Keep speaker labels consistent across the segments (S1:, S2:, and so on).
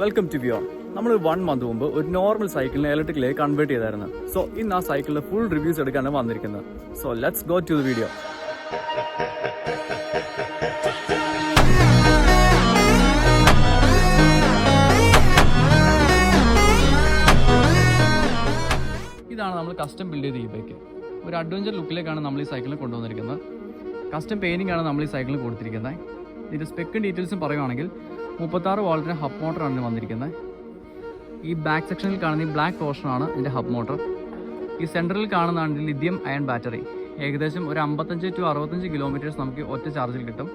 S1: Welcome to Biyon. നമ്മൾ 1 month മുമ്പ് ഒരു നോർമൽ സൈക്കിളിനെ ഇലക്ട്രിക്കിലേക്ക് കൺവേർട്ട് ചെയ്തായിരുന്നു. സോ ഇന്ന് ആ സൈക്കിളിന്റെ ഫുൾ റിവ്യൂസ് എടുക്കാനാണ് വന്നിരിക്കുന്നത്. So let's go to the video. ഇതാണ് നമ്മൾ കസ്റ്റം ബിൽഡ് ചെയ്ത ഈ ബൈക്ക്. ഒരു അഡ്വഞ്ചർ ലുക്കിലേക്കാണ് നമ്മൾ ഈ സൈക്കിളിൽ കൊണ്ടുവന്നിരിക്കുന്നത്. കസ്റ്റം പെയിന്റിംഗ് ആണ് നമ്മൾ ഈ സൈക്കിളിൽ കൊടുത്തിരിക്കുന്നത്. ഇതിന്റെ സ്പെക്കും ഡീറ്റെയിൽസും പറയുകയാണെങ്കിൽ 36 വോൾട്ടിന്റെ ഹബ് മോട്ടറാണ് വന്നിരിക്കുന്നത്. ഈ ബാക്ക് സെക്ഷനിൽ കാണുന്ന ഈ ബ്ലാക്ക് പോർഷനാണ് ഇതിന്റെ ഹബ് മോട്ടർ. ഈ സെൻട്രലിൽ കാണുന്നതാണ് ലിഥിയം അയൺ ബാറ്ററി. ഏകദേശം ഒരു 55 to 65 കിലോമീറ്റേഴ്സ് നമുക്ക് ഒറ്റ ചാർജിൽ കിട്ടും.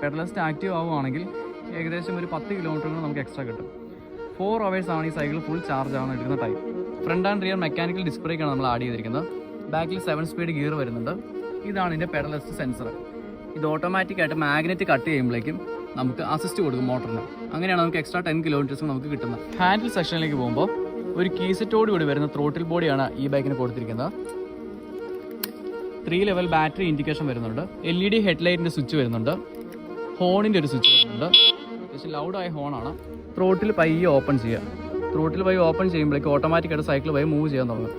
S1: പെഡലിസ്റ്റ് ആക്റ്റീവ് ആവുകയാണെങ്കിൽ ഏകദേശം ഒരു 10 കിലോമീറ്റർ നമുക്ക് എക്സ്ട്രാ കിട്ടും. 4 hours ആണ് ഈ സൈക്കിൾ ഫുൾ ചാർജ് ആണ് എടുക്കുന്ന time. Front and rear mechanical ഡിസ്പ്ലേക്കാണ് നമ്മൾ ആഡ് ചെയ്തിരിക്കുന്നത്. ബാക്കിൽ 7 സ്പീഡ് ഗിയർ വരുന്നുണ്ട്. ഇതാണ് ഇതിൻ്റെ പെഡലിസ്റ്റ് സെൻസർ. ഇത് ഓട്ടോമാറ്റിക് ആയിട്ട് മാഗ്നറ്റ് കട്ട് ചെയ്യുമ്പോഴേക്കും നമുക്ക് അസിസ്റ്റ് കൊടുക്കും മോട്ടറിന്. അങ്ങനെയാണ് നമുക്ക് എക്സ്ട്രാ 10 കിലോമീറ്റേഴ്സ് നമുക്ക് കിട്ടുന്നത്. ഹാൻഡിൽ സെക്ഷനിലേക്ക് പോകുമ്പോൾ ഒരു കീസെറ്റോട് കൂടി വരുന്ന ത്രോട്ടിൽ ബോഡിയാണ് ഈ ബൈക്കിന് കൊടുത്തിരിക്കുന്നത്. 3 ലെവൽ ബാറ്ററി ഇൻഡിക്കേഷൻ വരുന്നുണ്ട്. LED ഹെഡ്ലൈറ്റിൻ്റെ സ്വിച്ച് വരുന്നുണ്ട്. ഹോണിൻ്റെ ഒരു സ്വിച്ച് വരുന്നുണ്ട്. അത്യാവശ്യം ലൗഡായ ഹോണാണ്. ത്രോട്ടിൽ പയ്യെ ഓപ്പൺ ചെയ്യുക. ത്രോട്ടിൽ പയ്യെ ഓപ്പൺ ചെയ്യുമ്പോഴേക്കും ഓട്ടോമാറ്റിക്കായിട്ട് സൈക്കിൾ പയ്യെ മൂവ് ചെയ്യാൻ തുടങ്ങും.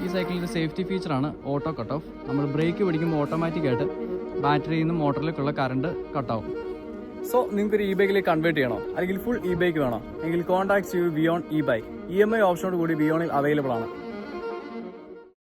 S1: ഈ സൈക്കിളിൻ്റെ സേഫ്റ്റി ഫീച്ചറാണ് ഓട്ടോ കട്ട് ഓഫ്. നമ്മൾ ബ്രേക്ക് പിടിക്കുമ്പോൾ ഓട്ടോമാറ്റിക്കായിട്ട് ബാറ്ററിയിൽ നിന്ന് മോട്ടറിലേക്കുള്ള കറണ്ട് കട്ടാവും. സോ നിങ്ങൾക്കൊരു ഇ ബൈക്കിലേക്ക് കൺവേർട്ട് ചെയ്യണോ അല്ലെങ്കിൽ ഫുൾ ഇ ബൈക്ക് വേണോ എങ്കിൽ കോൺടാക്ട് ചെയ്യൂ ബിയോൺ ഇ ബൈക്ക്. EMI ഓപ്ഷനോട് കൂടി ബിയോണിൽ അവൈലബിൾ ആണ്.